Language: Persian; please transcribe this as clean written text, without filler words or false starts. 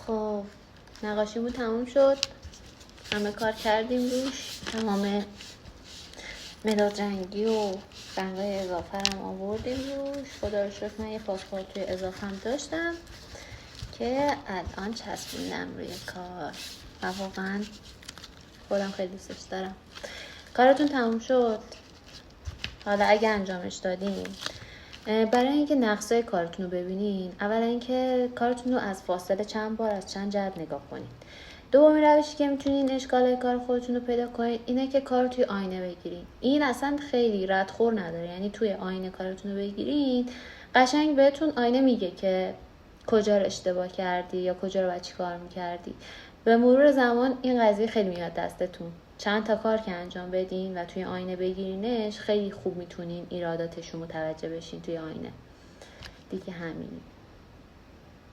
خب نقاشیمون تموم شد، همه کار کردیم روش، تمام مداد رنگی و رنگای اضافه هم آوردیم روش. خدا رو شکر من یه پاسپورت توی اضافه هم داشتم که الان چسبوندم روی کار و واقعا خودم خیلی دوستش دارم. کارتون تموم شد. حالا اگه انجامش دادین، برای اینکه نقصای کارتون رو ببینین، اولا اینکه کارتون رو از فاصله چند بار از چند جهت نگاه کنین. دومین روشی که میتونین اشکال کار خودتون رو پیدا کنین اینه که کار توی آینه بگیرین. این اصلا خیلی ردخور نداره، یعنی توی آینه کارتون رو بگیرین، قشنگ بهتون آینه میگه که کجا رو اشتباه کردی یا کجا رو باید چی کار میکردی. به مرور زمان این قضیه خیلی میاد دستتون. چند تا کار که انجام بدین و توی آینه بگیرینش، خیلی خوب میتونین ایراداتشون متوجه بشین توی آینه. دیگه همین.